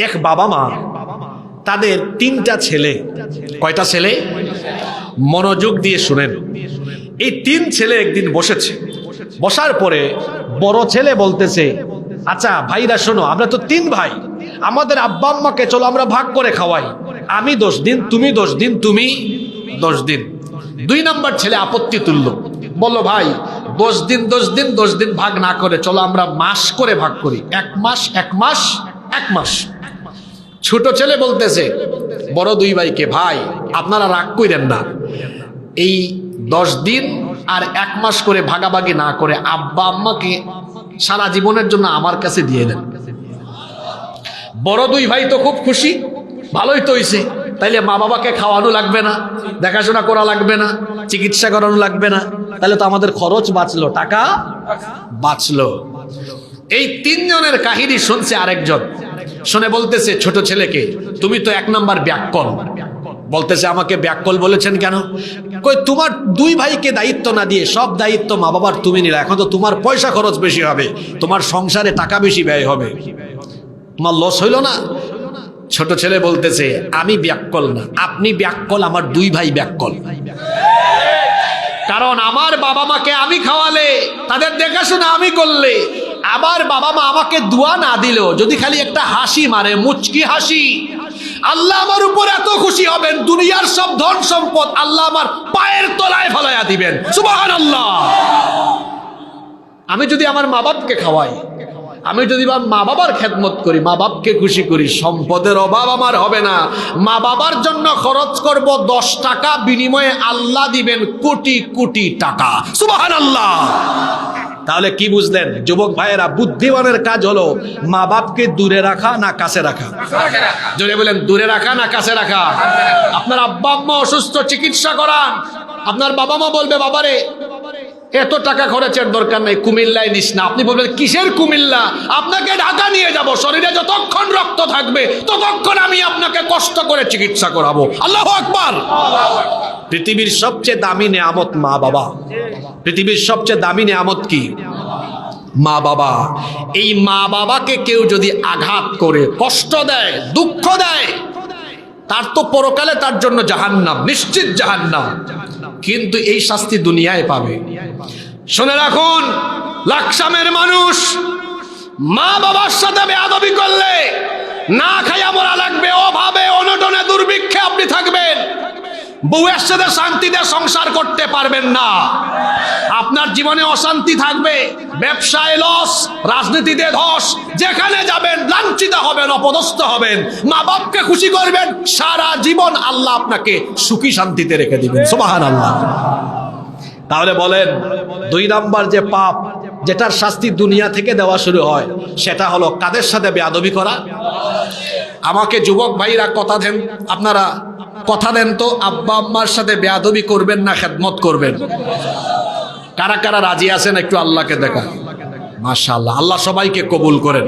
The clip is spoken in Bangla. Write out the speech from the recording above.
এক বাবা মা তাদের তিনটা ছেলে, কয়টা ছেলে? মনোযোগ দিয়ে শুনেন। এই তিন ছেলে একদিন বসেছে, বসার পরে বড় ছেলে বলতেছে, আচ্ছা ভাইরা শোনো, আমরা তো তিন ভাই, আমাদের আব্বা আম্মাকে চলো আমরা ভাগ করে খাওয়াই, আমি 10 দিন, তুমি 10 দিন, তুমি 10 দিন। 2 নম্বর ছেলে আপত্তি তুললো, বললো ভাই 10 দিন 10 দিন 10 দিন ভাগ না করে চলো আমরা মাস করে ভাগ করি, 1 মাস 1 মাস 1 মাস। ছোট ছেলে বলতেছে বড় 2 ভাইকে, ভাই আপনারা রাগ কইরেন না, এই 10 দিন আর 1 মাস করে ভাগাভাগি না করে আব্বা আম্মাকে সারা জীবনের জন্য আমার কাছে দিয়ে দেন। বড় 2 ভাই তো খুব খুশি, ভালোই তো হইছে, তাইলে মা বাবাকে খাওয়ানো লাগবে না, দেখাশোনা করা লাগবে না, চিকিৎসা করানো লাগবে না, তাহলে তো আমাদের খরচ বাঁচলো, টাকা বাঁচলো। এই 3 জনের কাহিনী শুনছে আরেকজন, শুনে বলতেছে ছোট ছেলেকে, তুমি তো 1 নাম্বার ব্যাককল। বলতেছে আমাকে ব্যাককল বলেছেন কেন? কই তোমার 2 ভাইকে দায়িত্ব না দিয়ে সব দায়িত্ব মা বাবার তুমি নিলে, এখন তো তোমার পয়সা খরচ বেশি হবে, তোমার সংসারে টাকা বেশি ব্যয় হবে, তোমার লস হইল না? ছোট ছেলে বলতেছে আমি ব্যাককল না, আপনি ব্যাককল, আমার 2 ভাই ব্যাককল। কারণ আমার বাবা মাকে আমি খাওয়ালে, তাদের দেখাশোনা আমি করলে, আবার বাবা মা আমাকে দোয়া না দিলেও যদি খালি একটা হাসি মারে, মুচকি হাসি, আল্লাহ আমার উপর এত খুশি হবেন, দুনিয়ার সব ধন সম্পদ আল্লাহ আমার পায়ের তলায় ফেলাইয়া দিবেন। সুবহানাল্লাহ। আমি যদি আমার মা বাপকে খাওয়াই, আমি যদি মা বাবার খেদমত করি, মা বাপকে খুশি করি, সম্পদের অভাব আমার হবে না। মা বাবার জন্য খরচ করব 10 টাকা, বিনিময়ে আল্লাহ দিবেন কোটি কোটি টাকা। সুবহানাল্লাহ। তাহলে কি বুঝলেন যুবক ভাইয়েরা? বুদ্ধিমানের কাজ হলো মা বাপকে দূরে রাখা না কাছে রাখা? জোরে বলেন, দূরে রাখা না কাছে রাখা? আপনার আব্বা আম্মা অসুস্থ, চিকিৎসা করান, আপনার বাবা মা বলবে বাবারে এত টাকা খরচের দরকার নাই, কুমিল্লায় নিস না। আপনি বলবেন কিসের কুমিল্লা? আপনাকে ঢাকা নিয়ে যাব, শরীরে যতক্ষণ রক্ত থাকবে ততক্ষণ আমি আপনাকে কষ্ট করে চিকিৎসা করাবো। আল্লাহু আকবার। পৃথিবীর সবচেয়ে দামি নেয়ামত মা বাবা। পৃথিবীর সবচেয়ে দামি নেয়ামত কি? মা বাবা। এই মা বাবাকে কেউ যদি আঘাত করে, কষ্ট দেয়, দুঃখ দেয়, তার তো পরকালে তার জন্য জাহান্নাম, নিশ্চিত জাহান্নাম। কিন্তু এই শাস্তি দুনিয়ায় পাবে। শুনে রাখুন, লাকসামের মানুষ মা বাবার সাথে বেয়াদবি করলে না খাইয়া মরা লাগবে, অভাবে অনটনে দুর্ভিক্ষে আপনি থাকবেন, বউয়ের সাথে শান্তিতে সংসার করতে পারবেন না, আপনার জীবনে অশান্তি থাকবে, ব্যবসায় লস, রাজনীতিতে ধস, যেখানে যাবেন লাঞ্ছিত হবেন, অপদস্থ হবেন। মা বাপকে খুশি করবেন, সারা জীবন আল্লাহ আপনাকে সুখী শান্তিতে রেখে দিবেন। সুবহানাল্লাহ। তাহলে বলেন 2 নাম্বার যে পাপ, যেটার শাস্তি দুনিয়া থেকে দেওয়া শুরু হয়, সেটা হলো কাদের সাথে বেয়াদবি করা? আমাকে যুবক ভাইরা কথা দেন, আপনারা কথা দেন তো, আব্বা আম্মার সাথে বেয়াদবি করবেন না খেদমত করবেন? কারা কারা রাজি আছেন একটু আল্লাহকে দেখা? মাশাআল্লাহ, আল্লাহ সবাইকে কবুল করেন।